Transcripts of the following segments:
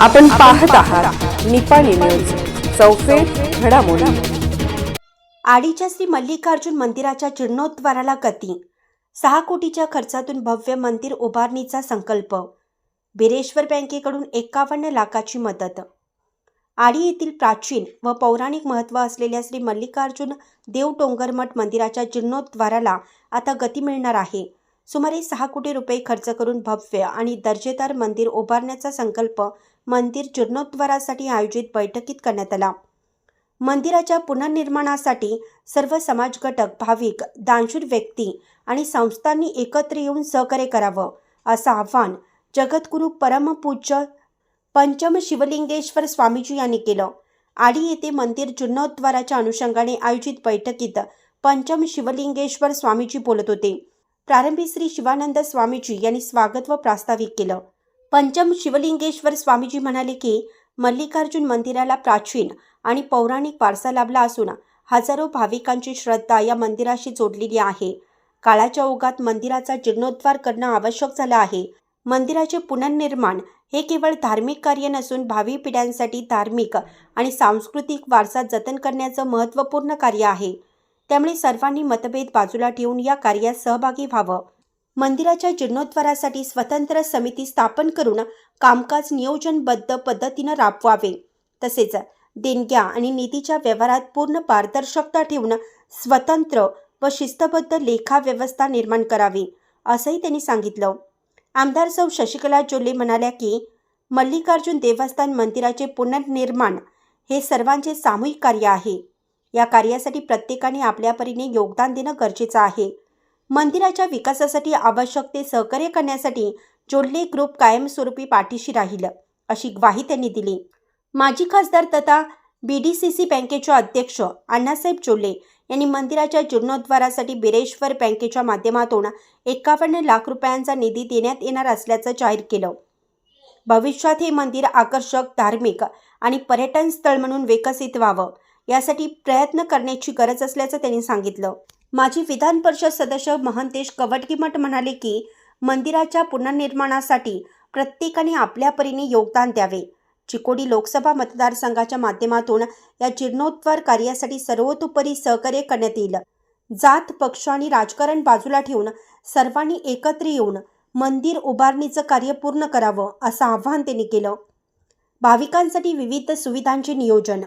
आपण पाहत आहात निपाणी न्यूज, चौफेर घडामोडी। आडीच्या श्री मल्लिकार्जुन मंदिराच्या जीर्णोद्धाराला गती। 6 कोटीच्या खर्चातून भव्य मंदिर उभारणीचा संकल्प। बिरेश्वर बँकेकडून 51 लाखाची मदत। आडी येथील प्राचीन व पौराणिक महत्त्व असलेल्या श्री मल्लिकार्जुन देव डोंगरमठ मंदिराच्या जीर्णोद्धाराला आता गती मिळणार आहे। सुमारे 6 कोटी रुपये खर्च करून भव्य आणि दर्जेदार मंदिर उभारण्याचा संकल्प मंदिर जीर्णोद्धारासाठी आयोजित बैठकीत करण्यात आला। मंदिराच्या पुनर्निर्माणासाठी सर्व समाज घटक, भाविक, दानशूर व्यक्ती आणि संस्थांनी एकत्र येऊन सहकार्य करावं, असं आवाहन जगद्गुरू परमपूज्य पंचम शिवलिंगेश्वर स्वामीजी यांनी केलं। आडी येथे मंदिर जीर्णोद्धाराच्या अनुषंगाने आयोजित बैठकीत पंचम शिवलिंगेश्वर स्वामीजी बोलत होते। प्रारंभी श्री शिवानंद स्वामीजी यांनी स्वागत व प्रास्ताविक केलं। पंचम शिवलिंगेश्वर स्वामीजी म्हणाले की मल्लिकार्जुन मंदिराला प्राचीन आणि पौराणिक वारसा लाभला असून हजारो भाविकांची श्रद्धा या मंदिराशी जोडलेली आहे। काळाच्या ओघात मंदिराचा जीर्णोद्धार करणं आवश्यक झालं आहे। मंदिराचे पुनर्निर्माण हे केवळ धार्मिक कार्य नसून भावी पिढ्यांसाठी धार्मिक आणि सांस्कृतिक वारसा जतन करण्याचं महत्त्वपूर्ण कार्य आहे। त्यामुळे सर्वांनी मतभेद बाजूला ठेवून या कार्यात सहभागी व्हावं। मंदिराच्या जीर्णोद्धारासाठी स्वतंत्र समिती स्थापन करून कामकाज नियोजनबद्ध पद्धतीनं राबवावे। तसेच देणग्या आणि निधीच्या व्यवहारात पूर्ण पारदर्शकता ठेवून स्वतंत्र व शिस्तबद्ध लेखा व्यवस्था निर्माण करावी, असंही त्यांनी सांगितलं। आमदार सौ शशिकला जोल्ले म्हणाल्या की मल्लिकार्जुन देवस्थान मंदिराचे पुनर्निर्माण हे सर्वांचे सामूहिक कार्य आहे। या कार्यासाठी प्रत्येकाने आपल्या परीने योगदान देणं गरजेचं आहे। मंदिराच्या विकासासाठी आवश्यक ते सहकार्य करण्यासाठी जोल्ले ग्रुप कायमस्वरूपी पाठीशी राहील, अशी ग्वाही त्यांनी दिली। माजी खासदार तथा BDCC बँकेचे अध्यक्ष अण्णासाहेब जोल्ले यांनी मंदिराच्या जीर्णोद्धारासाठी बिरेश्वर बँकेच्या माध्यमातून 51 लाख रुपयांचा निधी देण्यात येणार असल्याचं जाहीर केलं। भविष्यात हे मंदिर आकर्षक, धार्मिक आणि पर्यटन स्थळ म्हणून विकसित व्हावं, यासाठी प्रयत्न करण्याची गरज असल्याचं त्यांनी सांगितलं। माजी विधान परिषद सदस्य महंतेश कवटगीमठ म्हणाले की मंदिराच्या पुनर्निर्माणासाठी प्रत्येकाने आपल्या परीने योगदान द्यावे। चिकोडी लोकसभा मतदारसंघाच्या माध्यमातून या जीर्णोद्धार कार्यासाठी सर्वतोपरी सहकार्य करण्यात येईल। जात, पक्ष आणि राजकारण बाजूला ठेवून सर्वांनी एकत्र येऊन मंदिर उभारणीचं कार्य पूर्ण करावं, असं आवाहन त्यांनी केलं। भाविकांसाठी विविध सुविधांचे नियोजन।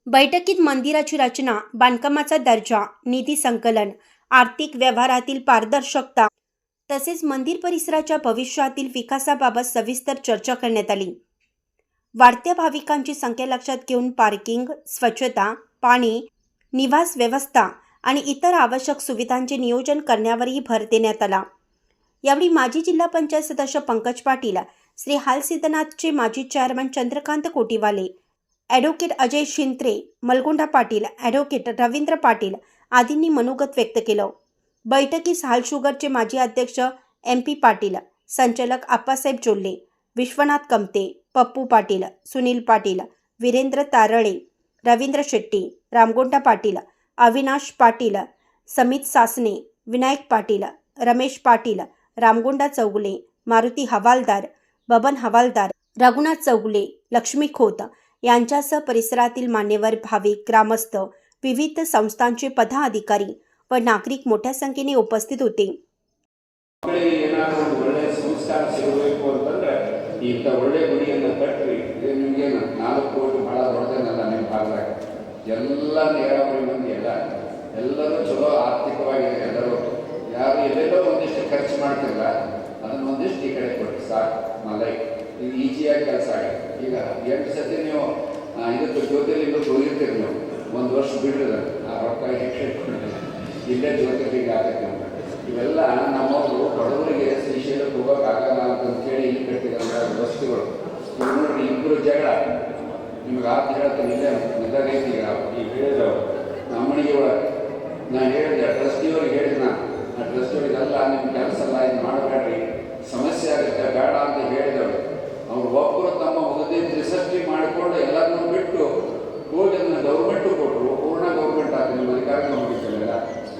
बैठकीत मंदिराची रचना, बांधकामाचा दर्जा, निधी संकलन, आर्थिक व्यवहारातील पारदर्शकता तसेच मंदिर परिसराच्या भविष्यातील विकासाबाबत सविस्तर चर्चा करण्यात आली। वाढत्या भाविकांची संख्या लक्षात घेऊन पार्किंग, स्वच्छता, पाणी, निवास व्यवस्था आणि इतर आवश्यक सुविधांचे नियोजन करण्यावरही भर देण्यात आला। यावेळी माजी जिल्हा पंचायत सदस्य पंकज पाटील, श्री हालसिद्धनाथचे माजी chairman Chandrakant Kotiwale, advocate Ajay Shintre, Malgonda Patil, advocate Ravindra Patil आदींनी मनोगत व्यक्त केलं। बैठकीस हाल शुगरचे माजी अध्यक्ष MP पाटील, संचालक आप्पासाहेब जोल्ले, विश्वनाथ कमते, पप्पू पाटील, सुनील पाटील, वीरेंद्र तारळे, रवींद्र शेट्टी, रामगोंडा पाटील, अविनाश पाटील, समित सासने, विनायक पाटील, रमेश पाटील, रामगोंडा चौगुले, मारुती हवालदार, बबन हवालदार, रघुनाथ चौगुले, लक्ष्मी खोत यांच्यासह परिसरातील मान्यवर, भाविक, ग्रामस्थ, विविध संस्थांचे पदाधिकारी व नागरिक मोठ्या संख्येने उपस्थित होते। ಎಲ್ಲ ನೀರಾವರಿ ಮಂದಿ ಎಲ್ಲರೂ ಚಲೋ ಆರ್ಥಿಕವಾಗಿ ಎಲ್ಲರೂ ಯಾರು ಎಲ್ಲೆಲ್ಲೋ ಒಂದಿಷ್ಟು ಖರ್ಚು ಮಾಡ್ತಿರಲ್ಲ ಅದನ್ನು ಒಂದಿಷ್ಟು ಈ ಕಡೆ ಕೊಟ್ಟು ಸಾಕು ಮಲೈ ಇದು ಈಜಿಯಾಗಿ ಕೆಲಸ ಆಗುತ್ತೆ। ಈಗ 8 ಸತಿ ನೀವು ಇದಕ್ಕೆ ಜ್ಯೋತಿರ್ಲಿಂಗಕ್ಕೆ ಹೋಗಿರ್ತೀರಿ, ನೀವು 1 ವರ್ಷ ಬಿಡ್ರಿಲ್ಲ ಆ ರೊಕ್ಕ ಹೆಚ್ಚು ಇಟ್ಕೊಂಡಿಲ್ಲ, ಇಲ್ಲೇ ಜ್ಯೋತಿರ್ಲಿಂಗ ಆಗತ್ತೆ ಅಂತ। ಇವೆಲ್ಲ ನಮ್ಮವರು ಬಡವರಿಗೆ ಶ್ರೀಶೈಲಕ್ಕೆ ಹೋಗೋಕ್ಕಾಗಲ್ಲ ಅಂತಂತೇಳಿ ಇಲ್ಲಿ ಕಟ್ಟಿದಂಥ ವಸ್ತುಗಳು। ಈಗ ನೋಡ್ರಿ, ಇಬ್ಬರು ಜಗಳ ನಿಮ್ಗೆ ಆತ ಹೇಳ್ತಾನೆ, ಇಲ್ಲೇ ನಿಲ್ಲಗೈತಿ ಈಗ ಹೇಳಿದವರು ನಮ್ಮನಿಗೆ ಒಳಗೆ ನಾನು ಹೇಳಿದೆ, ಟ್ರಸ್ಟಿಯವ್ರಿಗೆ ಹೇಳಿದೆ, ಆ ಟ್ರಸ್ಟಿಯವ್ರಿಗೆ ಅಲ್ಲ ನಿಮ್ಮ ಕೆಲಸ ಅಲ್ಲ, ಇದು ಮಾಡಬೇಡ್ರಿ, ಸಮಸ್ಯೆ ಆಗುತ್ತೆ, ಬೇಡ ಅಂತ ಹೇಳಿದವರು ಅವ್ರು ಒಬ್ಬರು ತಮ್ಮ ಉದ್ಯೋಗ ರಿಸರ್ಚ್ ಮಾಡಿಕೊಂಡು ಎಲ್ಲರನ್ನೂ ಬಿಟ್ಟು ಹೋಗಿ ಅದನ್ನು ಗೌರ್ಮೆಂಟು ಕೊಟ್ಟರು। ಪೂರ್ಣ ಗೌರ್ಮೆಂಟ್ ಆಗ್ತದೆ, ಮಲ್ಲಿಕಾರ್ಜುನ ಹೋಗಿಲ್ಲ,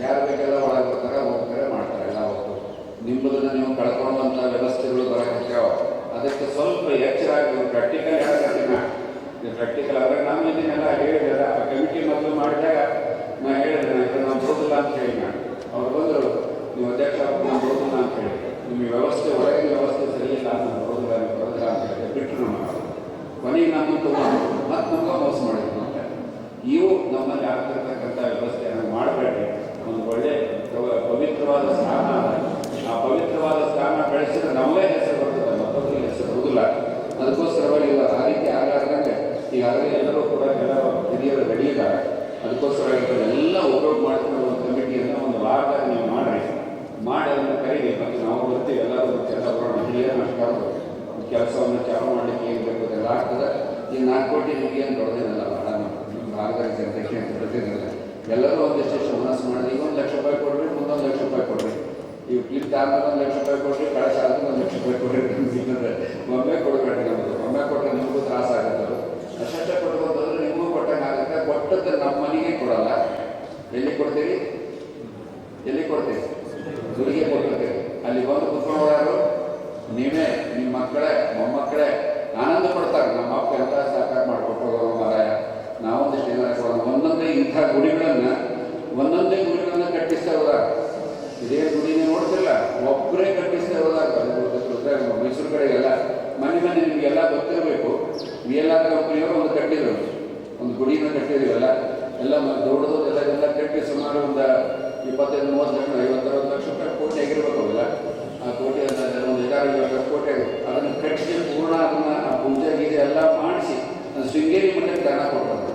ಯಾರು ಬೇಕೆಲ್ಲ ಒಳಗೆ ಬರ್ತಾರೆ, ಹೋಗ್ತಾರೆ, ಮಾಡ್ತಾರೆ ಎಲ್ಲ ಹೋಗ್ತಾರೆ। ನಿಮ್ಮದನ್ನು ನೀವು ಕಳ್ಕೊಳ್ಳುವಂಥ ವ್ಯವಸ್ಥೆಗಳು ಬರಕತ್ಯಾವ, ಅದಕ್ಕೆ ಸ್ವಲ್ಪ ಕೊನೆಗೆ ನಮ್ಮನ್ನು ತಗೊಂಡು ಮತ್ತೆ ನಮ್ಗೆ ಮೋಸ ಮಾಡಿದ್ರು ಅಂತ. ಇವು ನಮ್ಮಲ್ಲಿ ಆಗ್ತಿರ್ತಕ್ಕಂಥ ವ್ಯವಸ್ಥೆಯನ್ನು ಮಾಡಬೇಡಿ. ಒಂದು ಒಳ್ಳೆ ಪವಿತ್ರವಾದ ಸ್ಥಾನ, ಆ ಪವಿತ್ರವಾದ ಸ್ಥಾನ ಬೆಳೆಸಿದ್ರೆ ನಮ್ಮದೇ ಹೆಸರು ಬರ್ತದೆ, ಮತ್ತೊಬ್ಬರಿಗೆ ಹೆಸರು ಬರುವುದಿಲ್ಲ. ಅದಕ್ಕೋಸ್ಕರವಾಗಿ ಇಲ್ಲ ಆ ರೀತಿ ಆಗಲಾರ್ದಂಗೆ ಈಗಾಗಲೇ ಎಲ್ಲರೂ ಕೂಡ ಎಲ್ಲ ಹಿರಿಯರು ರೆಡಿ ಇದ್ದಾರೆ. ಅದಕ್ಕೋಸ್ಕರ ಎಲ್ಲ ಉಪಯೋಗ ಮಾಡ್ಕೊಂಡು ಒಂದು ಕಮಿಟಿಯನ್ನು ಒಂದು ವಾರದಾಗ ನೀವು ಮಾಡಿರಿ, ಮಾಡಿ ಅದನ್ನು ಕರೀರಿ. ಮತ್ತು ನಾವು ಬರ್ತೀವಿ ಎಲ್ಲರೂ ಎಲ್ಲ ಬರೋಣ, ಹಿರಿಯರನ್ನ ಕರೆದು ಕೆಲಸವನ್ನು ಚಾಲು ಮಾಡಲಿಕ್ಕೆ ಏನು ಬೇಕು ಅದೆಲ್ಲ ಆಗ್ತದೆ. ಈ 4 ಕೋಟಿ ನಿಮಗೆ ಏನು ದೊಡ್ಡದೇನಲ್ಲ, ಭಾಳ ನಮ್ಮ ಭಾರತದ ಜನತೆಗೆ ಅಂತ ದೊಡ್ಡದಿರಲ್ಲ. ಎಲ್ಲರೂ ಒಂದಿಷ್ಟು ಮನಸ್ಸು ಮಾಡಿದ್ರೆ ಈಗ 1 ಲಕ್ಷ ರೂಪಾಯಿ ಕೊಡ್ರಿ, ಮುಂದೊಂದು 1 ಲಕ್ಷ ರೂಪಾಯಿ ಕೊಡ್ರಿ, ಈ ಕ್ಲಿಪ್ ಆದ್ಮೇಲೆ 1 ಲಕ್ಷ ರೂಪಾಯಿ ಕೊಡ್ರಿ, ಕಳಶ ಆದ್ಮೇಲೆ 1 ಲಕ್ಷ ರೂಪಾಯಿ ಕೊಡ್ರಿ. ಒಮ್ಮೆ ಕೊಡಬೇಡಿ, ನಮ್ಮದು ಒಮ್ಮೆ ಕೊಟ್ಟರೆ ನಿಮಗೂ ತ್ರಾಸ ಆಗುತ್ತೆ. ಅಷ್ಟೇ ಕೊಟ್ಕೊಂಡ್ರೆ ನಿಮಗೂ ಕೊಟ್ಟಂಗೆ ಆಗುತ್ತೆ. ಕೊಟ್ಟದ್ದು ನಮ್ಮ ಮನೆಗೆ ಕೊಡಲ್ಲ, ಎಲ್ಲಿ ಕೊಡ್ತೀರಿ? ಎಲ್ಲಿ ಕೊಡ್ತೀರಿ? ಗುರಿಗೆ ಕೊಟ್ಟಿರ್ತೀರಿ. ಅಲ್ಲಿ ಬಂದು ಕುತ್ಕೊಂಡವರು ನೀವೇ, ನಿಮ್ಮ ಮಕ್ಕಳೇ ಮೊಮ್ಮಕ್ಕಳೇ ಆನಂದ ಪಡ್ತಾರೆ. ನಮ್ಮ ಅಪ್ಪ ಎಲ್ಲ ಸಾಕಾರ ಮಾಡಿಕೊಟ್ಟು ಮಾರಾಯ, ನಾವೊಂದಿಷ್ಟು ಏನಾರ ಕೊಡೋಣ. ಒಂದೊಂದೇ ಇಂಥ ಒಂದೊಂದೇ ಗುಡಿಗಳನ್ನು ಕಟ್ಟಿಸ್ತಾ ಹೋದಾಗ, ಇದೇ ಗುಡಿನೇ ನೋಡ್ತಿಲ್ಲ, ಒಬ್ಬರೇ ಕಟ್ಟಿಸ್ತಾ ಹೋದಾಗ ಮೈಸೂರು ಕಡೆಗೆಲ್ಲ ಮನೆ ನಿಮಗೆಲ್ಲ ಗೊತ್ತಿರಬೇಕು. VLR ಕಂಪನಿಯವರು ಒಂದು ಕಟ್ಟಿದ್ರು, ಒಂದು ಗುಡಿನ ಕಟ್ಟಿದ್ರಲ್ಲ, ಎಲ್ಲ ದೊಡ್ಡದು ಎಲ್ಲ ಕಟ್ಟಿ ಸುಮಾರು ಒಂದು 25-30 ಲಕ್ಷ 50-60 ಲಕ್ಷ ರೂಪಾಯಿ ಕೋಟಿ ಆಗಿರ್ಬೇಕು. ಅವೆಲ್ಲ ಆ ಕೋಟಿ ಒಂದು 11-12 ಕೋಟಿ ಆಗುತ್ತೆ. ಅದನ್ನು ಕಟ್ಟಿಸಿ ಪೂರ್ಣ ಅದನ್ನು ಪೂಜೆ ಗೀಜೆ ಎಲ್ಲ ಮಾಡಿಸಿ ಶೃಂಗೇರಿ ಮಠಕ್ಕೆ ದಾನ ಕೊಡ್ತಾರೆ.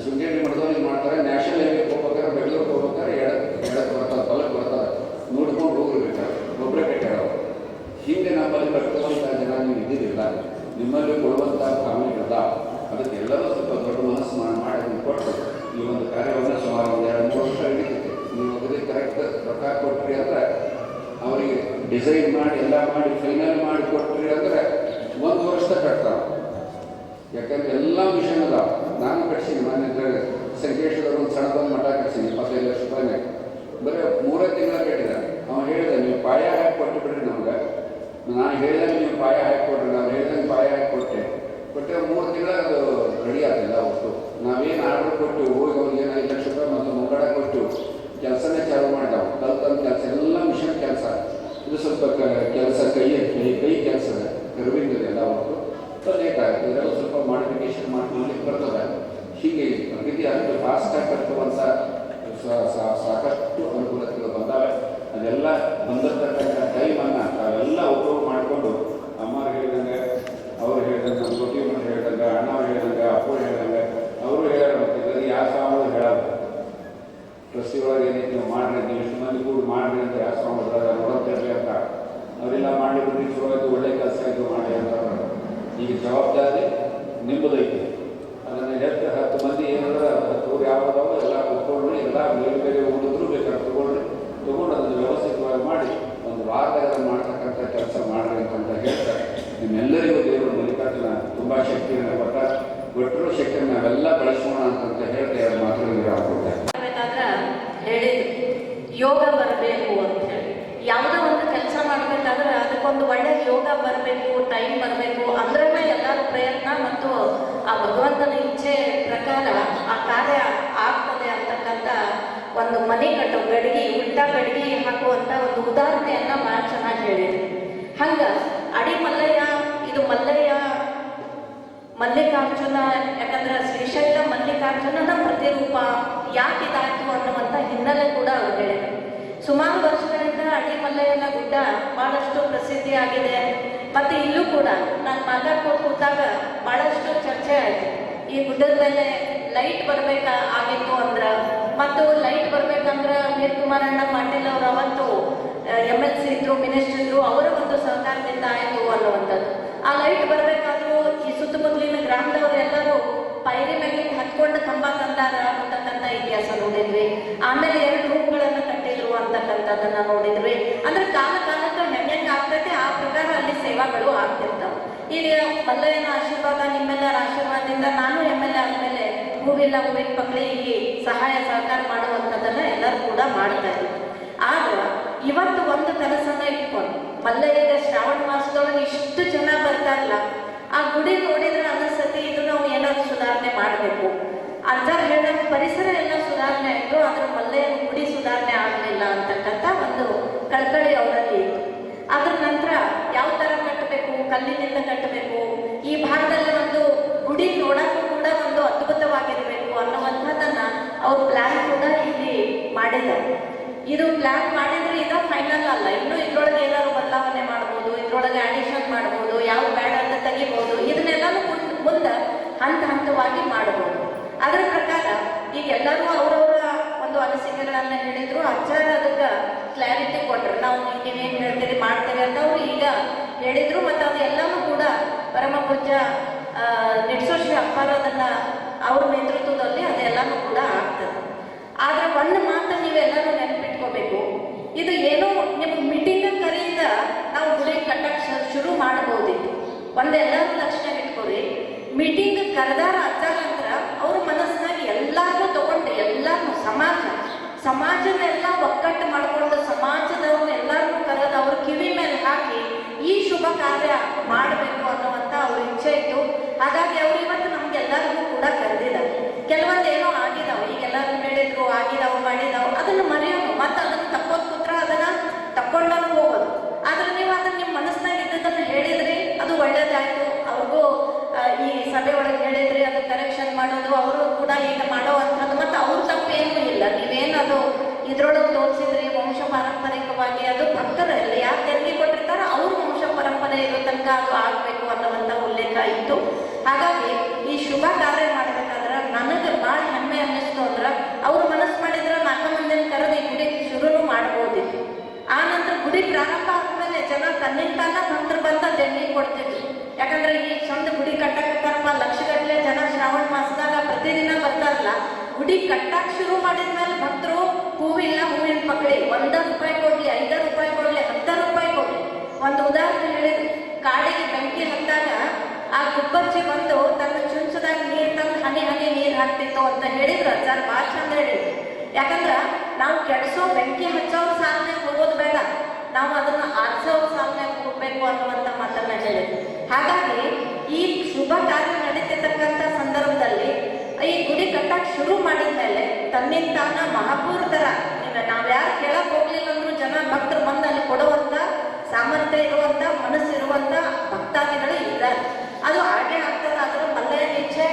ಶೃಂಗೇರಿ ಮಠದವ್ರಿಗೆ ಮಾಡ್ತಾರೆ. ನ್ಯಾಷನಲ್ ಹೈವೇಗೆ ಹೋಗ್ಬೇಕಾದ್ರೆ, ಬೆಂಗಳೂರಿಗೆ ಹೋಗ್ಬೇಕಾದ್ರೆ ಎಡಕ್ಕೆ ಬರ್ತಾರೆ, ಹೊಲಕ್ಕೆ ಬರ್ತಾರೆ, ನೋಡ್ಕೊಂಡು ಹೋಗಿರ್ಬೇಕಾದ್ರೆ ಒಬ್ಬರೇ ಕಟ್ಟಾಡೋ. ಹಿಂಗೆ ನಮ್ಮಲ್ಲಿ ಕಟ್ಟುವಂಥ ಜನ ನೀವು ಇದ್ದಿದ್ದಿಲ್ಲ, ನಿಮ್ಮಲ್ಲಿ ಕೊಡುವಂಥ ಭಾವನೆಗಳಿಲ್ಲ. ಅದಕ್ಕೆ ಎಲ್ಲರೂ ಸ್ವಲ್ಪ ದೊಡ್ಡ ಮನಸ್ಸು ಮಾಡಿ ಅದನ್ನು ಕೊಟ್ಟು ಈ ಒಂದು ಕಾರ್ಯವನ್ನು ಸುಮಾರು 2-3 ವರ್ಷ ಹಿಡಿತೈತೆ. ನೀವು ಅದಕ್ಕೆ ಕರೆಕ್ಟ್ ರೊಕ್ಕ ಕೊಟ್ರಿ ಅಂದರೆ, ಅವರಿಗೆ ಡಿಸೈನ್ ಮಾಡಿ ಎಲ್ಲ ಮಾಡಿ ಫೈನಲ್ ಮಾಡಿ ಕೊಟ್ರಿ ಅಂದರೆ 1 ವರ್ಷದ ಕಟ್ತಾರೆ. ಯಾಕಂದರೆ ಎಲ್ಲ ಮಿಷನ್ ಅದಾವ. ನಾನು ಕಟ್ಸೀನಿ, ಮನೆ ಸಂಕೇಶ್ವರ ಒಂದು ಸಣ್ಣದೊಂದು ಮಠ ಕಟ್ಸೀನಿ 25 ಲಕ್ಷ ರೂಪಾಯಿನಾಗ. ಬರೀ 3 ತಿಂಗಳ ಕಟ್ಟಿದ್ದಾರೆ. ಅವನು ಹೇಳಿದೆ, ನೀವು ಪಾಯ ಹಾಕಿ ಕೊಟ್ಟು ಬಿಡ್ರಿ ನಮ್ಗೆ. ನಾನು ಹೇಳಿದಂಗೆ ನೀವು ಪಾಯ ಹಾಕಿ ಕೊಡ್ರಿ, ನಾನು ಹೇಳಿದಂಗೆ ಪಾಯ ಹಾಕಿ ಕೊಟ್ಟೆ 3 ತಿಂಗಳ ಅದು ರೆಡಿ ಆಗ್ತಿಲ್ಲ. ಒಟ್ಟು ನಾವೇನು ಆರ್ಡರ್ ಕೊಟ್ಟು ಹೋಗಿ ಅವ್ರಿಗೆ 5 ಲಕ್ಷ ರೂಪಾಯಿ ಮತ್ತು ಮುಂಗಡ ಕೊಟ್ಟು ಕೆಲಸನೇ ಚಾಲು ಮಾಡಿದಾವೆ. ಕಲ್ತಂದು ಕೆಲಸ ಎಲ್ಲ ಮಿಷನ್ ಕೆಲಸ. ಇದು ಸ್ವಲ್ಪ ಕೆಲಸ ಕೈ ಕೆಲಸದ ಕರ್ವಿಂಗ್ ಎಲ್ಲ ಒಟ್ಟು ಲೇಟ್ ಆಗುತ್ತೆ. ಇದೆಲ್ಲ ಸ್ವಲ್ಪ ಮಾಡಿಫಿಕೇಶನ್ ಮಾಡ್ಕೊಳ್ಳಿಕ್ಕೆ ಬರ್ತದೆ. ಹೀಗೆ ಪ್ರಗತಿ ಅಷ್ಟು ಫಾಸ್ಟಾಗಿ ಕಟ್ಟುವಂಥ ಸಾಕಷ್ಟು ಅನುಕೂಲತೆಗಳು ಬಂದಾವೆ. ಅದೆಲ್ಲ ಬಂದಿರತಕ್ಕಂಥ ಟೈಮನ್ನು ತಾವೆಲ್ಲ ಉಪಯೋಗ ಮಾಡಿಕೊಂಡು ಅಮ್ಮರು ಹೇಳಿದಂಗೆ, ಅವರು ಹೇಳಿದಂಗೆ, ನಮ್ಮ ಗೊತ್ತಿಮರು ಹೇಳಿದಂಗೆ, ಅಣ್ಣವ್ರು ಹೇಳಿದಂಗೆ, ಅಪ್ಪು ಹೇಳಿದಂಗೆ, ಅವರು ಹೇಳೋದು ಯಾವ ಸ್ವಾಮಿಗಳು ಹೇಳೋದು ಟ್ರಸ್ಟಿಯೊಳಗೆ ಏನೈತಿ ನೀವು ಮಾಡಿರಿ, ನೀವು ಇಷ್ಟು ಮಂದಿ ಕೂಡ ಮಾಡಿರಿ ಅಂತ ಯಾವ ಸ್ವಾಮಿಗಳು ನೋಡೋದಿರಲಿ ಅಂತ ಅವರೆಲ್ಲ ಮಾಡಿಬಿಟ್ರಿ, ಶುರುವಾಯಿತು, ಒಳ್ಳೆ ಕೆಲಸ ಆಯಿತು ಮಾಡಿ ಅಂತ. ಈಗ ಜವಾಬ್ದಾರಿ ನಿಮ್ಮದೈತಿ. ಅದನ್ನು 10 ಮಂದಿ ಏನಾದ್ರೆ 10 ಯಾವ್ದಾವ ಎಲ್ಲ ಕುತ್ಕೊಂಡ್ರಿ, ಎಲ್ಲ ಬೇರೆ ಬೇರೆ ಉಳಿದ್ರು ಬೇಕಾದ್ರೆ ತೊಗೊಂಡು ಅದನ್ನು ವ್ಯವಸ್ಥಿತವಾಗಿ ಮಾಡಿ ಒಂದು ವಾರದಾಗ ಮಾಡ್ತಕ್ಕಂಥ ಕೆಲಸ ಮಾಡ್ರಿ ಅಂತ ಹೇಳ್ತಾರೆ. ನಿಮ್ಮೆಲ್ಲರಿಗೂ ದೇವರು ಮಲ್ಲಿಕಾರ್ಜುನ ತುಂಬ ಶಕ್ತಿಯನ್ನು ಕೊಟ್ಟರು ಶಕ್ತಿಯನ್ನು ನಾವೆಲ್ಲ ಬಳಸೋಣ ಅಂತ ಹೇಳ್ತಾ 2 ಮಾತುಗಳಿಗೆ ಹಾಕ್ಕೊಡ್ತಾರೆ. ಯೋಗ ಬರಬೇಕು ಅಂತ ಹೇಳಿ, ಯಾವುದೋ ಒಂದು ಕೆಲಸ ಮಾಡಬೇಕಾದ್ರೆ ಅದಕ್ಕೊಂದು ಒಳ್ಳೆ ಯೋಗ ಬರಬೇಕು, ಟೈಮ್ ಬರಬೇಕು, ಅಂದ್ರೆ ಎಲ್ಲರ ಪ್ರಯತ್ನ ಮತ್ತು ಆ ಭಗವಂತನ ಇಚ್ಛೆ ಪ್ರಕಾರ ಆ ಕಾರ್ಯ ಆಗ್ತದೆ ಅಂತಕ್ಕಂಥ ಒಂದು ಮನೆ ಕಟ್ಟೋ ಗಡಿಗೆ, ಉಲ್ಟಾ ಗಡಿಗೆ ಹಾಕುವಂಥ ಒಂದು ಉದಾಹರಣೆಯನ್ನು ಭಾಳ ಚೆನ್ನಾಗಿ ಹೇಳಿದೆ. ಹಂಗೆ ಅಡಿ ಮಲ್ಲಯ್ಯ, ಇದು ಮಲ್ಲಿಕಾರ್ಜುನ, ಯಾಕಂದ್ರೆ ಶ್ರೀಶೈಲ ಮಲ್ಲಿಕಾರ್ಜುನನ ಪ್ರತಿರೂಪ ಯಾಕೆ ಇದಾಯಿತು ಅನ್ನುವಂಥ ಹಿನ್ನೆಲೆ ಕೂಡ ಅವರು ಹೇಳಿದರು. ಸುಮಾರು ವರ್ಷಗಳಿಂದ ಅಡಿ ಮಲ್ಲಯ್ಯನ ಗುಡ್ಡ ಭಾಳಷ್ಟು ಪ್ರಸಿದ್ಧಿ ಆಗಿದೆ. ಮತ್ತು ಇಲ್ಲೂ ಕೂಡ ನಾನು ಮಾತಾಡ್ಕೊಂಡು ಕೂತಾಗ ಭಾಳಷ್ಟು ಚರ್ಚೆ ಆಯಿತು. ಈ ಗುಡ್ಡದ ಮೇಲೆ ಲೈಟ್ ಬರಬೇಕಾಗಿತ್ತು ಅಂದ್ರೆ, ಮತ್ತು ಲೈಟ್ ಬರಬೇಕಂದ್ರೆ ವೀರ್ ಕುಮಾರಣ್ಣ ಪಾಟೀಲ್ ಅವರು ಅವತ್ತು MLC ಇದ್ರು, ಮಿನಿಸ್ಟರ್ ಇದ್ರು, ಅವರ ಒಂದು ಸಹಕಾರದಿಂದ ಆಯಿತು ಅನ್ನುವಂಥದ್ದು. ಆ ಲೈಟ್ ಬರಬೇಕಾದ್ರೂ ಈ ಸುತ್ತಮುತ್ತಲಿನ ಗ್ರಾಮದವರು ಎಲ್ಲರೂ ಪೈರಿ ಮೇಲೆ ಹತ್ಕೊಂಡು ಕಂಬ ತಂದಾರ ಅಂತಕ್ಕಂಥ ಇತಿಹಾಸ ನೋಡಿದ್ವಿ. ಆಮೇಲೆ 2 ರೂಮ್ಗಳನ್ನು ಕಟ್ಟಿದ್ರು ಅಂತಕ್ಕಂಥದ್ದನ್ನ ನೋಡಿದ್ವಿ. ಅಂದ್ರೆ ಕಾಲಕ್ಕೆ ಹೆಂಗೆ ಆಗ್ತೈತೆ ಆ ಪ್ರಕಾರ ಅಲ್ಲಿ ಸೇವಾಗಳು ಆಗ್ತಿರ್ತಾವೆ. ಈಗ ಮಲ್ಲಯ್ಯನ ಆಶೀರ್ವಾದ, ನಿಮ್ಮೆಲ್ಲರ ಆಶೀರ್ವಾದದಿಂದ ನಾನು MLA ಆದಮೇಲೆ ಹೂವಿನ ಮಕ್ಕಳಿಗೆ ಸಹಾಯ ಸಹಕಾರ ಮಾಡುವಂಥದ್ದನ್ನ ಎಲ್ಲರೂ ಕೂಡ ಮಾಡ್ತಾ ಇದ್ರು. ಆದ್ರೆ ಇವತ್ತು ಒಂದು ಕನಸನ್ನ ಇಟ್ಕೊಂಡು ಮಲ್ಲಯ್ಯಗೆ ಶ್ರಾವಣ ಮಾಸದೊಳಗೆ ಇಷ್ಟು ಜನ ಬರ್ತಾರಲ್ಲ, ಆ ಗುಡಿ ನೋಡಿದ್ರೆ ಅನಿಸ್ತತಿ ಇದು ನಾವು ಏನಾದ್ರು ಸುಧಾರಣೆ ಮಾಡಬೇಕು ಅಂತ ಹೇಳ. ಪರಿಸರ ಎಲ್ಲ ಸುಧಾರಣೆ ಆಯಿತು, ಆದ್ರೆ ಮಲ್ಲಯ್ಯನ ಗುಡಿ ಸುಧಾರಣೆ ಆಗಲಿಲ್ಲ ಅಂತಕ್ಕಂಥ ಒಂದು ಕಳಕಳಿ ಅವರಲ್ಲಿ ಇತ್ತು. ಅದ್ರ ನಂತರ ಯಾವ ಥರ ಕಟ್ಟಬೇಕು, ಕಲ್ಲಿನಿಂದ ಕಟ್ಟಬೇಕು, ಈ ಭಾಗದಲ್ಲಿ ಒಂದು ಇದು ಪ್ಲಾನ್ ಮಾಡಿದ್ರೆ ಇದು ಫೈನಲ್ ಅಲ್ಲ, ಇನ್ನು ಇದ್ರೊಳಗೆ ಏನಾದ್ರು ಬದಲಾವಣೆ ಮಾಡ್ಬೋದು, ಇದ್ರೊಳಗೆ ಅಡಿಷನ್ ಮಾಡ್ಬೋದು, ಯಾವ ಬೇಡ ಅಂತ ತೆಗಿಬೋದು, ಇದನ್ನೆಲ್ಲನೂ ಮುಂದೆ ಹಂತವಾಗಿ ಮಾಡ್ಬೋದು. ಅದರ ಪ್ರಕಾರ ಈಗ ಎಲ್ಲರೂ ಅವರವರ ಒಂದು ಅನಿಸಿಕೆಗಳನ್ನ ಹೇಳಿದ್ರು. ಆಚಾರ ಅದಕ್ಕೆ ಕ್ಲಾರಿಟಿ ಕೊಟ್ಟರು, ನಾವು ನೀವೇನು ಹೇಳ್ತೀರಿ ಮಾಡ್ತೀರಿ ಅಂತ ಅವ್ರು ಈಗ ಹೇಳಿದ್ರು. ಮತ್ತು ಅದು ಎಲ್ಲವೂ ಕೂಡ ಪರಮ ಪೂಜ್ಯ ನಿಡ್ಸೋಶ್ರೀ ಅಪ್ಪಾರ ಅದನ್ನ ಅವ್ರ ನೇತೃತ್ವದಲ್ಲಿ ಅದೆಲ್ಲನೂ ಕೂಡ ಆಗ್ತದೆ. ಆದ್ರೆ ಒಂದು ಮಾತು ನೀವೆಲ್ಲರೂ ನೆನಪಿಟ್ಕೋಬೇಕು, ಇದು ಏನೋ ನಿಮ್ಮ ಮೀಟಿಂಗ್ ಕರೆಯಿಂದ ನಾವು ಗುಡಿ ಕಟ್ಟಕ್ಕೆ ಶುರು ಮಾಡಬಹುದಿತ್ತು. ಒಂದೆಲ್ಲರೂ ಲಕ್ಷಣ ಇಟ್ಕೋರಿ, ಮೀಟಿಂಗ್ ಕರೆದಾರ ಅಜ್ಜಾರ ಅಂದ್ರ ಅವ್ರ ಮನಸ್ಸಿನಾಗ ಎಲ್ಲಾರು ತಗೊಂಡು ಎಲ್ಲಾರು ಸಮಾಜನೆಲ್ಲ ಒಕ್ಕಟ್ಟು ಮಾಡ್ಕೊಂಡು ಸಮಾಜದವ್ರು ಎಲ್ಲಾರು ಕರೆದು ಅವ್ರ ಕಿವಿ ಮೇಲೆ ಹಾಕಿ ಈ ಶುಭ ಕಾರ್ಯ ಮಾಡಬೇಕು ಅನ್ನುವಂಥ ಅವ್ರ ಇಚ್ಛೆ ಇತ್ತು. ಹಾಗಾಗಿ ಅವ್ರು ಇವತ್ತು ನಮ್ಗೆಲ್ಲರಿಗೂ ಕೂಡ ಕರೆದಿದ್ದಾರೆ. ಕೆಲವೊಂದು ಏನೋ ಆಗಿದಾವೆ, ಈಗೆಲ್ಲರೂ ಹೇಳಿದ್ರು ಆಗಿದಾವು ಮಾಡಿದಾವು, ಅದನ್ನು ಮರೆಯೋದು ಮತ್ತು ಅದನ್ನು ತಕ್ಕೋದ್ ಕೂತ್ರ ಅದನ್ನ ತಕ್ಕೊಂಡು ಹೋಗೋದು. ಆದ್ರೆ ನೀವು ಅದನ್ನ ನಿಮ್ಮ ಮನಸ್ಸಿನಾಗ ಇದ್ದದನ್ನು ಹೇಳಿದ್ರಿ, ಅದು ಒಳ್ಳೇದಾಯ್ತು. ಅವ್ರಿಗೂ ಈ ಸಭೆ ಒಳಗೆ ಹೇಳಿದ್ರಿ, ಅದು ಕರೆಕ್ಷನ್ ಮಾಡೋದು ಅವರು ಕೂಡ ಈಗ ಮಾಡೋ ಅಂಥದ್ದು. ಮತ್ತು ಅವ್ರ ತಪ್ಪೇನೂ ಇಲ್ಲ, ನೀವೇನದು ಇದ್ರೊಳಗೆ ತೋರಿಸಿದ್ರಿ ವಂಶ ಪಾರಂಪರಿಕವಾಗಿ ಅದು ಭಕ್ತರಲ್ಲಿ ಯಾರು ತೆರಿಗೆ ಕೊಟ್ಟಿರ್ತಾರೋ ಅವ್ರ ವಂಶ ಪರಂಪರೆ ಇರೋ ತನಕ ಅದು ಆಗಬೇಕು ಅನ್ನುವಂಥ ಉಲ್ಲೇಖ ಇತ್ತು. ಹಾಗಾಗಿ ಈ ಶುಭ ಕಾರ್ಯ ಮಾಡ್ಬೇಕಾದ್ರೆ ನನಗೆ ಭಾಳ ಹೆಮ್ಮೆ ಅನ್ನಿಸ್ತು ಅಂದ್ರೆ ಅವ್ರು ಮನಸ್ಸು ಮಾಡಿದ್ರೆ 4 ಮಂದಿನ ಕರೆದು ಈ ಗುಡಿ ಶುರುನು ಮಾಡ್ಬೋದಿತ್ತು. ಆ ನಂತರ ಗುಡಿ ಪ್ರಾರಂಭ ಆದ್ಮೇಲೆ ಜನ ತನ್ನಿಂದಾನ ಭಕ್ತರು ಬಂದ ದೇಣಿಗೆ ಕೊಡ್ತಿದ್ರು. ಯಾಕಂದ್ರೆ ಈ ಚಂದ ಗುಡಿ ಕಟ್ಟಕ್ಕಾರಪ್ಪ ಲಕ್ಷಗಟ್ಟಲೆ ಜನ ಶ್ರಾವಣ ಮಾಸದಾಗ ಪ್ರತಿದಿನ ಬರ್ತಾರಲ್ಲ, ಗುಡಿ ಕಟ್ಟಕ್ಕೆ ಶುರು ಮಾಡಿದ್ಮೇಲೆ ಭಕ್ತರು ಹೂವಿಲ್ಲ ಹೂವಿನ ಪಕಡಿ ₹1 ಕೊಡ್ಲಿ, ₹5 ಕೊಡ್ಲಿ, ₹10 ಕೊಡ್ಲಿ. ಒಂದು ಉದಾಹರಣೆ ಹೇಳಿದ್ರು, ಕಾಡಿಗೆ ಬೆಂಕಿ ಹತ್ತಾಗ ಆ ಗುಬ್ಬಚ್ಚಿ ಬಂದು ತನ್ನ ಚುಂಚದಾಗ ನೀರು ತಂದು ಹನಿ ನೀರು ಹಾಕ್ತಿತ್ತು ಅಂತ ಹೇಳಿದ್ರು ಅಜ್ಜಾರ, ಭಾಳ ಚಂದ ಹೇಳಿದ್ರು. ಯಾಕಂದ್ರೆ ನಾವು ಕೆಡಿಸೋ ಬೆಂಕಿ ಹಚ್ಚೋರ ಸಾಲನೆ ಹೋಗೋದು ಬೇಡ, ನಾವು ಅದನ್ನು ಆರಿಸೋರ ಸಾಲನೆ ಹೋಗ್ಬೇಕು ಅನ್ನುವಂಥ ಮಾತನ್ನ ಹೇಳಿದ್ರು. ಹಾಗಾಗಿ ಈ ಶುಭ ಕಾರ್ಯ ನಡೀತಿರ್ತಕ್ಕಂಥ ಸಂದರ್ಭದಲ್ಲಿ ಈ ಗುಡಿ ಕಟ್ಟಕ್ಕೆ ಶುರು ಮಾಡಿದ ಮೇಲೆ ತನ್ನಿಂತಾನ ಮಹಾಪೂರ್ ಥರ ನಾವ್ಯಾರು ಕೇಳಕ್ ಹೋಗ್ಲಿಲ್ಲ ಅಂದ್ರೂ ಜನ ಭಕ್ತರು ಬಂದು ಅಲ್ಲಿ ಕೊಡುವಂಥ ಸಾಮರ್ಥ್ಯ ಇರುವಂಥ ಮನಸ್ಸಿರುವಂಥ ಭಕ್ತಾದಿಗಳು ಇದ್ದಾರೆ. ಅದು ಹಾಗೆ ಆಗ್ತದೆ. ಅದರ ಮಲ್ಲಯ್ಯನ ಇಚ್ಛೆ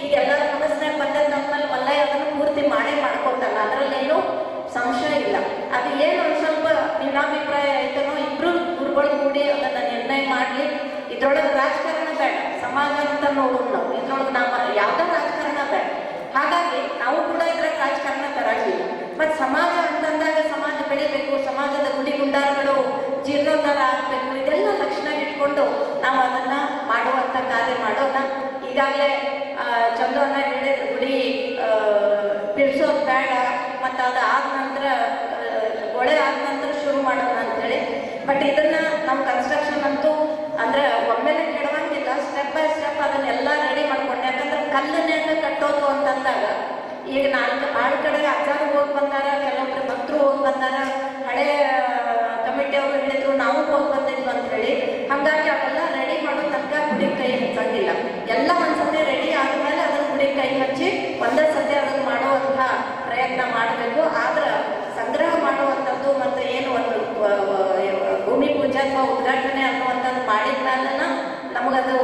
ಈಗ ಎಲ್ಲರ ಮನಸ್ಸಿನಾಗ ಬಂದ ನಮ್ಮಲ್ಲಿ ಮಲ್ಲಯ್ಯ ಅದನ್ನು ಪೂರ್ತಿ ಮಾಡ್ಕೊತಾನ, ಅದರಲ್ಲೇನು ಸಂಶಯ ಇಲ್ಲ. ಅದು ಏನು ಒಂದು ಸ್ವಲ್ಪ ಭಿನ್ನಾಭಿಪ್ರಾಯ ಆಯ್ತನೋ ಇಬ್ರು ಗುರುಗಳು ಕೂಡಿ ಅದನ್ನ ನಿರ್ಣಯ ಮಾಡಲಿ. ಇದ್ರೊಳಗೆ ರಾಜಕಾರಣ ಬೇಡ, ಸಮಾಜ ಅಂತ ನೋಡೋದು ನಾವು. ಇದ್ರೊಳಗೆ ನಾವು ಯಾವುದೇ ರಾಜಕಾರಣ ಬೇಡ. ಹಾಗಾಗಿ ನಾವು ಕೂಡ ಇದ್ರಾಗ ರಾಜಕಾರಣ ತರಾಗಿಲ್ಲ. ಮತ್ತು ಸಮಾಜ ಅಂತಂದಾಗ ಸಮಾಜ ಬೆಳಿಬೇಕು, ಸಮಾಜದ ಗುಡಿ ಗುಂಡಾರಗಳು ಜೀರ್ಣೋದ್ಧಾರ ಆಗಬೇಕು, ಇದೆಲ್ಲ ಲಕ್ಷಣ ಇಟ್ಕೊಂಡು ನಾವು ಅದನ್ನ ಮಾಡುವಂಥ ಕಾರ್ಯ ಮಾಡೋಣ. ಈಗಾಗಲೇ ಚಂದ್ರವನ್ನ ಹೇಳಿದ್ರು ಗುಡಿ ಬಿಡಿಸೋದು ಬೇಡ, ಮತ್ತು ಅದು ಆದ ನಂತರ ಗೋಡೆ ಆದ ನಂತರ ಶುರು ಮಾಡೋಣ ಅಂತೇಳಿ. ಬಟ್ ಇದನ್ನ ನಮ್ಮ ಕನ್ಸ್ಟ್ರಕ್ಷನ್ ಅಂತೂ ಅಂದ್ರೆ ಒಮ್ಮೆಲೆ ಕೆಡವಂಗಿಲ್ಲ, ಸ್ಟೆಪ್ ಬೈ ಸ್ಟೆಪ್ ಅದನ್ನೆಲ್ಲ ರೆಡಿ ಮಾಡ್ಕೊಂಡು. ಯಾಕಂದ್ರೆ ಕಲ್ಲನ್ನೆಲ್ಲ ಕಟ್ಟೋದು ಅಂತಂದಾಗ ಈಗ 4 ಕಡೆ ಅಜ್ಜಾರು ಹೋಗಿ ಬಂದಾರ, ಕೆಲವೊಬ್ರು ಭಕ್ತರು ಹೋಗಿ ಬಂದಾರ, ಹಳೆ ಕಮಿಟಿಯವರು ಹೇಳಿದ್ರು ನಾವು ಹೋಗಿ ಬಂದಿದ್ವಿ ಅಂತ ಹೇಳಿ. ಹಾಗಾಗಿ ಅವೆಲ್ಲ ರೆಡಿ ಮಾಡೋ ತನಕ ಗುಡಿಗೆ ಕೈ ಹಚ್ಚಂಗಿಲ್ಲ. ಎಲ್ಲ ಒಂದ್ಸತಿ ರೆಡಿ ಆದ್ಮೇಲೆ ಅದನ್ನ ಗುಡಿಗೆ ಕೈ ಹಚ್ಚಿ ಒಂದೇ ಸತಿ ಅದನ್ನು ಮಾಡುವಂಥ ಪ್ರಯತ್ನ ಮಾಡಬೇಕು. ಆದ್ರೆ ಸಂಗ್ರಹ ಮಾಡುವಂಥದ್ದು ಮತ್ತು ಏನು ಒಂದು ಭೂಮಿ ಪೂಜೆ ಅಥವಾ ಉದ್ಘಾಟನೆ ಅನ್ನುವಂಥದ್ದು ಮಾಡಿದ್ಮೇಲೆ ನಮಗದು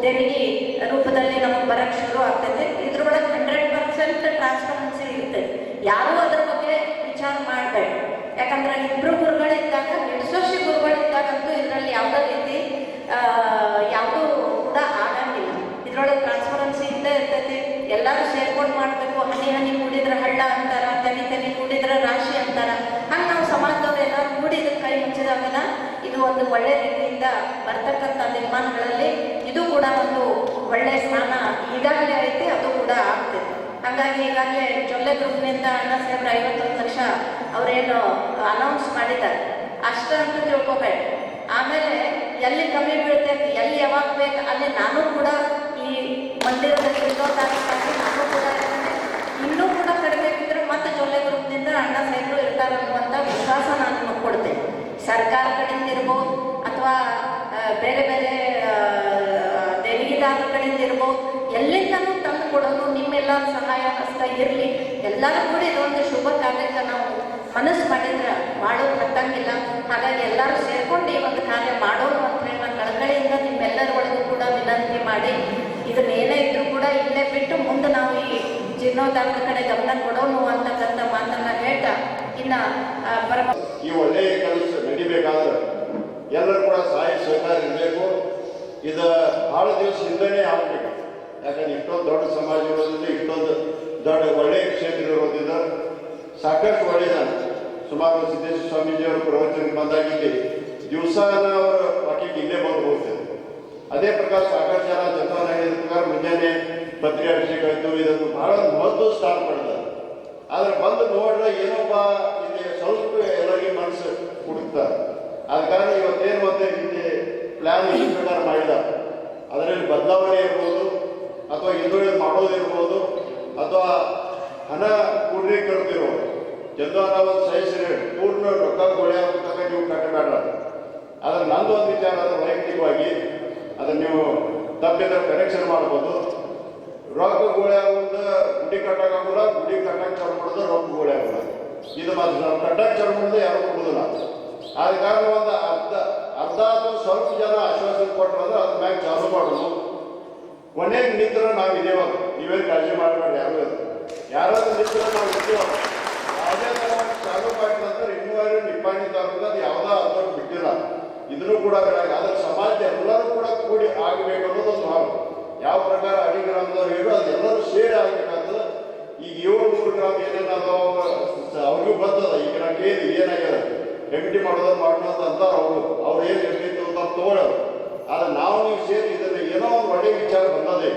ದೇಣಿಗೆ ರೂಪದಲ್ಲಿ ನಮಗೆ ಬರಕ್ಕೆ ಶುರು ಆಗ್ತೈತೆ. ಇದ್ರೊಳಗೆ 100% ಟ್ರಾನ್ಸ್ಪರೆನ್ಸಿ ಇರುತ್ತೆ. ಯಾರೂ ಅದ್ರ ಬಗ್ಗೆ ವಿಚಾರ ಮಾಡಬೇಡಿ. ಯಾಕಂದ್ರೆ ಇಬ್ರು ಗುರುಗಳಿದ್ದಾಗ, ನಿಡ್ಸೋಶ್ರೀ ಗುರುಗಳಿದ್ದಾಗಂತೂ ಇದರಲ್ಲಿ ಯಾವುದೇ ರೀತಿ ಯಾವುದೂ ಕೂಡ ಆಗಂಗಿಲ್ಲ. ಇದ್ರೊಳಗೆ ಟ್ರಾನ್ಸ್ಪರೆನ್ಸಿ ಇದ್ದೇ ಇರ್ತೈತಿ. ಎಲ್ಲರೂ ಸೇರ್ಕೊಂಡು ಮಾಡಬೇಕು. ಹನಿ ಕೂಡಿದ್ರೆ ಹಳ್ಳ ಅಂತಾರ, ತೆನಿ ಕೂಡಿದ್ರೆ ರಾಶಿ ಅಂತಾರ. ಹಂಗೆ ನಾವು ಸಮಾಜದವ್ರು ಎಲ್ಲರೂ ಕೂಡಿ ಇದಕ್ಕೆ ಕೈ ಮುಚ್ಚಿದಾಗನ ಇದು ಒಂದು ಒಳ್ಳೆ ರೀತಿಯಿಂದ ಬರ್ತಕ್ಕಂಥ ನಿರ್ಮಾಣಗಳಲ್ಲಿ ಇದು ಕೂಡ ಒಂದು ಒಳ್ಳೆ ಸ್ಥಾನ ಈಗಾಗಲೇ ಐತಿ, ಅದು ಕೂಡ ಆಗ್ತೈತೆ. ಹಾಗಾಗಿ ಈಗಾಗಲೇ ಜೊಲ್ಲೆ ಗ್ರೂಪ್ನಿಂದ ಅಣ್ಣ ಸಾಹೇಬ್ರ 51 ಲಕ್ಷ ಅವರೇನು ಅನೌನ್ಸ್ ಮಾಡಿದ್ದಾರೆ, ಅಷ್ಟ ಅಂತ ತಿಳ್ಕೊಬೇಡಿ. ಆಮೇಲೆ ಎಲ್ಲಿ ಕಮ್ಮಿ ಬೀಳ್ತೈತಿ, ಎಲ್ಲಿ ಯಾವಾಗ ಬೇಕು ಅಲ್ಲಿ ನಾನು ಕೂಡ ಈ ಮಂದಿರದ ಜೀರ್ಣೋದ್ಧಾರಕ್ಕಾಗಿ ನಾನು ಕೂಡ ಇನ್ನೂ ಕೂಡ ಕಡಿಮೆ ಬಿದ್ದರೆ ಮತ್ತೆ ಜೊಲ್ಲೆ ಗ್ರೂಪ್ನಿಂದ ಅಣ್ಣ ಸಾಹೇಬರು ಇರ್ತಾರೆ ಅನ್ನುವಂಥ ವಿಶ್ವಾಸ ನಾನು ಕೊಡ್ತೇನೆ. ಸರ್ಕಾರ ಕಡೆಯಿಂದ ಇರ್ಬೋದು ಅಥವಾ ಬೇರೆ ಬೇರೆ ದೇಣಿಗೆದಾರರ ಕಡೆಯಿಂದ ಇರ್ಬೋದು, ಎಲ್ಲಿಂದನೂ ತಂದು ಕೊಡೋದು ನಿಮ್ಮೆಲ್ಲರ ಸಹಾಯ ಹಸ್ತ ಇರಲಿ. ಎಲ್ಲರೂ ಕೂಡ ಇದೊಂದು ಶುಭ ಕಾರ್ಯಕ್ಕೆ ನಾವು ಮನಸ್ಸು ಮಾಡಿದ್ರೆ ಮಾಡೋದು ಹತ್ತಂಗಿಲ್ಲ. ಹಾಗಾಗಿ ಎಲ್ಲರೂ ಸೇರ್ಕೊಂಡು ಈ ಒಂದು ಕಾರ್ಯ ಮಾಡೋದು ಅಂತ ಹೇಳಿ ನಾನು ಕಳಕಳಿಯಿಂದ ನಿಮ್ಮೆಲ್ಲರ ಒಳಗೂ ಕೂಡ ವಿನಂತಿ ಮಾಡಿ, ಇದನ್ನ ಏನೇ ಇದ್ರೂ ಕೂಡ ಇಲ್ಲೇ ಬಿಟ್ಟು ಮುಂದೆ ನಾವು ಈ ಜೀರ್ಣೋದ್ಧಾರದ ಕಡೆ ಗಮನ ಕೊಡೋನು ಅಂತಕ್ಕಂಥ ಮಾತನ್ನ ಹೇಳ್ತಾ ಇನ್ನು ಪರಮ ಈ ಒಳ್ಳೆಯ ಕೆಲಸ ನಡಿಬೇಕಾದ್ರೆ ಎಲ್ಲರೂ ಕೂಡ ಸಹಾಯ ಸಹಕಾರ ಇರಬೇಕು. ಇದು ಭಾಳ ದಿವಸ ಹಿಂದೆನೇ ಆಗಬೇಕು. ಯಾಕಂದ್ರೆ ಇಷ್ಟೊಂದು ದೊಡ್ಡ ಸಮಾಜ ಇರೋದ್ರಿಂದ, ಇಷ್ಟೊಂದು ದೊಡ್ಡ ಒಳ್ಳೆಯ ಕ್ಷೇತ್ರ ಇರೋದ್ರಿಂದ ಸಾಕಷ್ಟು ಒಳ್ಳೆಯದಾನ. ಸುಮಾರು ಸಿದ್ದೇಶ್ವರ ಸ್ವಾಮೀಜಿಯವರು ಪ್ರವಚನಕ್ಕೆ ಬಂದಾಗಿಲ್ಲಿ ದಿವಸಾನ ಅವರ ವಾಕ್ಯಕ್ಕೆ ಇಲ್ಲೇ ಬಂದು ಹೋಗ್ತದೆ. ಅದೇ ಪ್ರಕಾರ ಸಾಕಷ್ಟು ಜನ ಜತವನ್ನ ಹೇಳಿದ ಪ್ರಕಾರ ಮುಂಜಾನೆ ಪತ್ರಿಕೆ ಅಭಿಷೇಕ ಆಯಿತು, ಇದನ್ನು ಬಹಳ ಮಹತ್ವ ಸ್ಥಾನ ಪಡೆದ. ಆದ್ರೆ ಬಂದು ನೋಡಿದ್ರೆ ಏನೊಬ್ಬ ಇಲ್ಲಿ ಸ್ವಲ್ಪ ಎಲ್ಲರಿಗೆ ಮನಸ್ಸು ಹುಡುಕ್ತಾರೆ. ಆದ ಕಾರಣ ಇವತ್ತೇನು ಮತ್ತೆ ಇಲ್ಲಿ ಪ್ಲ್ಯಾನ್ ಈ ಪ್ರಕಾರ ಮಾಡಿದ, ಅದರಲ್ಲಿ ಬದಲಾವಣೆ ಇರ್ಬೋದು, ಅಥವಾ ಹಿಂದುಳಿದ ಮಾಡೋದಿರ್ಬೋದು, ಅಥವಾ ಹಣ ಪೂರ್ಣೀಕರಿಸಿರ್ಬೋದು. ಜನರ ಸಹಿಸಿರಿ ಪೂರ್ಣ ರೊಕ್ಕ ಗೋಳೆ ತಕ್ಕ ನೀವು ಕಟ್ಟಬೇಡ. ಆದ್ರೆ ನಂದು ಒಂದು ವಿಚಾರ, ಅದು ವೈಯಕ್ತಿಕವಾಗಿ ಅದನ್ನು ನೀವು ತಪ್ಪಿದ್ರೆ ಕರೆಕ್ಷನ್ ಮಾಡ್ಬೋದು. ರೊಕ್ಕ ಗೋಳೆ ಆಗೋದು ಗುಡಿ ಕಟ್ಟಕ್ಕಾಗಲ್ಲ, ಗುಡಿ ಕಟ್ಟಕ್ಕೆ ಚಲ ಮಾಡೋದು ರೊಕ್ಕ ಗೋಳೆ ಆಗೋಲ್ಲ. ಇದು ಮಾತ್ರ ನಾವು ಕಟ್ಟಕ್ಕೆ ಚಲ ಮಾಡೋದು ಯಾರು ಕೊಡೋದಿಲ್ಲ. ಆದ ಕಾರಣ ಒಂದು ಅರ್ಧ ಅಥವಾ ಸ್ವಲ್ಪ ಜನ ಆಶ್ವಾಸನೆ ಕೊಟ್ಟರು ಅಂದ್ರೆ ಅದ್ರ ಮ್ಯಾಗ ಚಾಲು ಮಾಡೋದು. ಕೊನೆಗೆ ನಿಂತರ ನಾವು ಇದೇವಾಗ, ನೀವೇನು ಕಾಳಜಿ ಮಾಡಬೇಡಿ. ಯಾರಾದ್ರೂ ನಿಂತರ ನಾವು ಇದ್ದೇವ. ಯಾವುದೇ ಥರ ಚಾಲು ಮಾಡಿದ ನಂತರ ಇನ್ನೂವರೆ ನಿಪ್ಪಾಣಿ ತಾಲೂಕು ಅದು ಯಾವುದೋ ಅದನ್ನು ಬಿಟ್ಟಿಲ್ಲ. ಇದನ್ನು ಕೂಡ ಅದರ ಸಮಾಜ ಎಲ್ಲರೂ ಕೂಡ ಕೂಡಿ ಆಗಬೇಕು ಅನ್ನೋದು ಒಂದು ಭಾವ. ಯಾವ ಪ್ರಕಾರ ಅಡಿ ಗ್ರಾಮದವ್ರು ಹೇಳೋ ಅದು ಎಲ್ಲರೂ ಸೇರಿ ಆಗಬೇಕಾಗ್ತದೆ. ಈಗ 700 ಗ್ರಾಮ ಏನೇನು ಅವ್ರಿಗೂ ಬರ್ತದ. ಈಗ ನಾವು ಕೇಳಿ ಏನಾಗ್ಯದ ಕಮಿಟಿ ಮಾಡೋದು ಅಂತ ಅವ್ರು ಏನು ಇರ್ತಿತ್ತು ಅಂತ ತಗೊಳ್ಳೋರು. ಆದರೆ ನಾವು ನೀವು ಸೇರಿ ಇದನ್ನು ಏನೋ ಒಂದು ಒಳ್ಳೆಯ ವಿಚಾರ ಬಂದದೆ.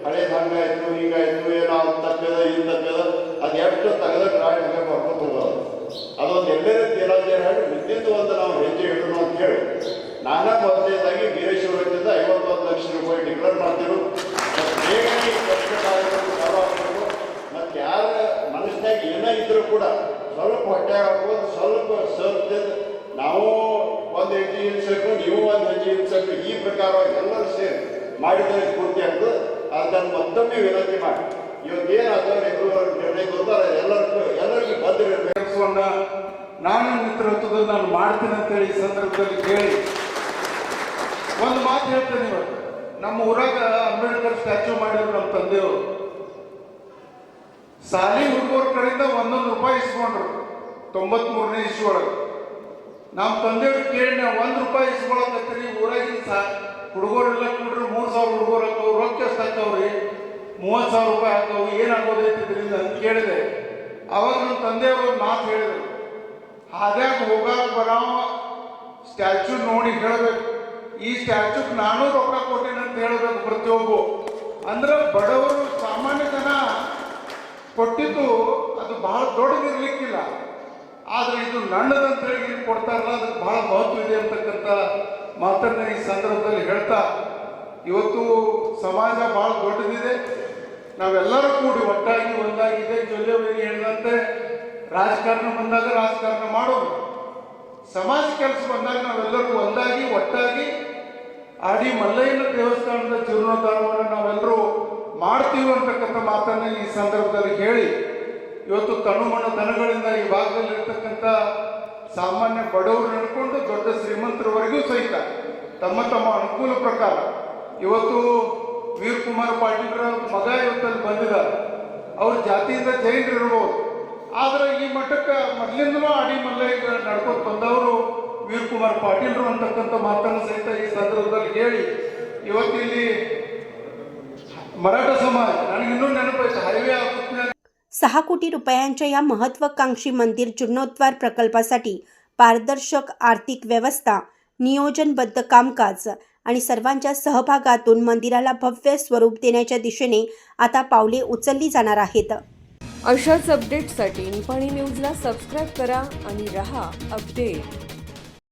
ಹಳೇದು ಹಂಗಾಯ್ತು ಹಿಂಗಾಯ್ತು, ಏನೋ ಅದು ತಪ್ಪದ ಇದು ತಪ್ಪದ, ಅದು ಎಷ್ಟು ತೆಗೆದ ಗಾಡಿ ಬರ್ಕೊಂಡು ಹೋಗೋದು. ಅದೊಂದು ಎಲ್ಲೇ ತೇಲಾಜೆ ಹೇಳಿ ವಿದ್ಯುತ್ ಒಂದು ನಾವು ಹೆಜ್ಜೆ ಇಡೋಣ ಅಂತ ಹೇಳಿ ನಾನಾ ಮೊದಲನೇದಾಗಿ ವೀರೇಶ್ವರದಿಂದ 51 ಲಕ್ಷ ರೂಪಾಯಿ ಡಿಕ್ಲೇರ್ ಮಾಡ್ತಿರು. ಬೇಗನೆ ಚಾಲು ಆಗಬೇಕು. ಮತ್ತು ಯಾರ ಮನಸ್ಸಿನಾಗ ಏನೇ ಇದ್ರೂ ಕೂಡ ಸ್ವಲ್ಪ ಹೊಟ್ಟೆ ಹಾಕೋದು, ಸ್ವಲ್ಪ ನಾವು ಒಂದು ಹೆಜ್ಜೆ ಇಳಿಸಬೇಕು, ನೀವು ಒಂದು ಹೆಜ್ಜೆ ಇಳಿಸಬೇಕು. ಈ ಪ್ರಕಾರವಾಗಿ ಎಲ್ಲರೂ ಸೇರಿ ಮಾಡಿದರೆ ಪೂರ್ತಿ ಆಗ್ತದೆ. ಅದನ್ನು ಮತ್ತೊಮ್ಮೆ ವಿನಂತಿ ಮಾಡಿ ಇವತ್ತೇನಾದರೂ ನಿರ್ಣಯ ಗೊತ್ತಾರೆ ಎಲ್ಲರಿಗೂ ಬದ್ಧ ಕೆಲಸವನ್ನ ನಾನು ನೇತೃತ್ವದಲ್ಲಿ ನಾನು ಮಾಡ್ತೀನಿ ಅಂತೇಳಿ ಈ ಸಂದರ್ಭದಲ್ಲಿ ಕೇಳಿ ಒಂದು ಮಾತು ಹೇಳ್ತೇನೆ. ಇವತ್ತು ನಮ್ಮ ಊರಾಗ ಅಂಬೇಡ್ಕರ್ ಸ್ಟ್ಯಾಚ್ಯೂ ಮಾಡಿದ್ರು ನಮ್ಮ ತಂದೆಯವರು. ಸಾಲಿ ಹುಡುಗರ ಕಡೆಯಿಂದ 1 ರೂಪಾಯಿ ಇಸ್ಕೊಂಡ್ರು 93ನೇ ಇಸ್ವಿ ಒಳಗೆ. ನಮ್ಮ ತಂದೆಯವ್ರು ಕೇಳಿ ನಾವು 1 ರೂಪಾಯಿ ಇಸ್ಕೊಳಕತ್ತೀರಿ, ಊರಾಗಿನ ಹುಡುಗರೆಲ್ಲ ಕೂಡ್ರಿ 3000 ಹುಡುಗರು ಹಾಕವು, ರೊಕ್ಕ ಎಷ್ಟು ಹಾಕವ್ರಿ, 30,000 ರೂಪಾಯಿ ಹಾಕವು, ಏನಾಗೋದೈತಿ ಇದರಿಂದ ಅಂತ ಕೇಳಿದೆ. ಅವಾಗ ನಮ್ಮ ತಂದೆಯವರು ಒಂದು ಮಾತು ಹೇಳಿದರು, ಹಾದ್ಯಾಗ ಹೋಗಾಕ ಬರಾವ ಸ್ಟ್ಯಾಚ್ಯೂ ನೋಡಿ ಹೇಳಬೇಕು, ಈ ಸ್ಟ್ಯಾಚ್ಯೂಗೆ ನಾನು ರೊಕ್ಕ ಕೊಟ್ಟೇನೆ ಅಂತ ಹೇಳಬೇಕು ಪ್ರತಿಯೊಬ್ಬ. ಅಂದ್ರೆ ಬಡವರು ಸಾಮಾನ್ಯ ಜನ ಕೊಟ್ಟಿದ್ದು ಅದು ಬಹಳ ದೊಡ್ಡದಿರ್ಲಿಕ್ಕಿಲ್ಲ, ಆದರೆ ಇದು ನನ್ನದಂತ ಹೇಳಿ ಕೊಡ್ತಾರಲ್ಲ ಅದಕ್ಕೆ ಬಹಳ ಮಹತ್ವ ಇದೆ ಅಂತಕ್ಕಂಥ ಮಾತನ್ನ ಈ ಸಂದರ್ಭದಲ್ಲಿ ಹೇಳ್ತಾ, ಇವತ್ತು ಸಮಾಜ ಬಹಳ ದೊಡ್ಡದಿದೆ. ನಾವೆಲ್ಲರೂ ಕೂಡಿ ಒಟ್ಟಾಗಿ ಒಂದಾಗಿದೆ. ಜೊಲ್ಲೆವೇರಿ ಹೇಳಿದಂತೆ ರಾಜಕಾರಣ ಬಂದಾಗ ರಾಜಕಾರಣ ಮಾಡೋದು, ಸಮಾಜ ಕೆಲಸ ಬಂದಾಗ ನಾವೆಲ್ಲರೂ ಒಂದಾಗಿ ಒಟ್ಟಾಗಿ ಆಡಿ ಮಲ್ಲಯ್ಯನ ದೇವಸ್ಥಾನದ ಜೀರ್ಣೋದ್ಧಾರವನ್ನು ನಾವೆಲ್ಲರೂ ಮಾಡ್ತೀವಿ ಅಂತಕ್ಕಂಥ ಮಾತನ್ನು ಈ ಸಂದರ್ಭದಲ್ಲಿ ಹೇಳಿ, ಇವತ್ತು ತನುಮನ ದನಗಳಿಂದ ಈ ಭಾಗದಲ್ಲಿರ್ತಕ್ಕಂಥ ಸಾಮಾನ್ಯ ಬಡವರು ನಡ್ಕೊಂಡು ದೊಡ್ಡ ಶ್ರೀಮಂತರವರೆಗೂ ಸಹಿತ ತಮ್ಮ ತಮ್ಮ ಅನುಕೂಲ ಪ್ರಕಾರ ಇವತ್ತು ವೀರಕುಮಾರ್ ಪಾಟೀಲ್ರ ಮಗ ಇವತ್ತಲ್ಲಿ ಬಂದಿದ್ದಾರೆ. ಅವ್ರ ಜಾತಿಯಿಂದ ಜೈನರಿರ್ಬೋದು, ಆದರೆ ಈ ಮಟ್ಟಕ್ಕೆ ಮೊದಲಿಂದಲೂ ಆಡಿ ಮಲ್ಲಯ್ಯ ನಡ್ಕೊಂಡು ಬಂದವರು ವೀರಕುಮಾರ್ ಪಾಟೀಲ್ರು ಅಂತಕ್ಕಂಥ ಮಾತನ್ನು ಸಹಿತ ಈ ಸಂದರ್ಭದಲ್ಲಿ ಹೇಳಿ, ಇವತ್ತಿಲ್ಲಿ मराठा समाज ನನಗಿನ್ನೂ ನೆನಪಾಯ್ತು हायवे आಗುತ್ತೆ 6 कोटी रुपयांच्या या महत्त्वाकांक्षी मंदिर जीर्णोद्धार प्रकल्पासाठी पारदर्शक आर्थिक व्यवस्था, नियोजनबद्ध कामकाज आणि सर्वांच्या सहभागातून मंदिराला भव्य स्वरूप देण्याच्या दिशेने आता पावले उचलली जाणार आहेत. अशाच अपडेट्ससाठी निपाणी न्यूजला सबस्क्राईब करा आणि रहा अपडेट.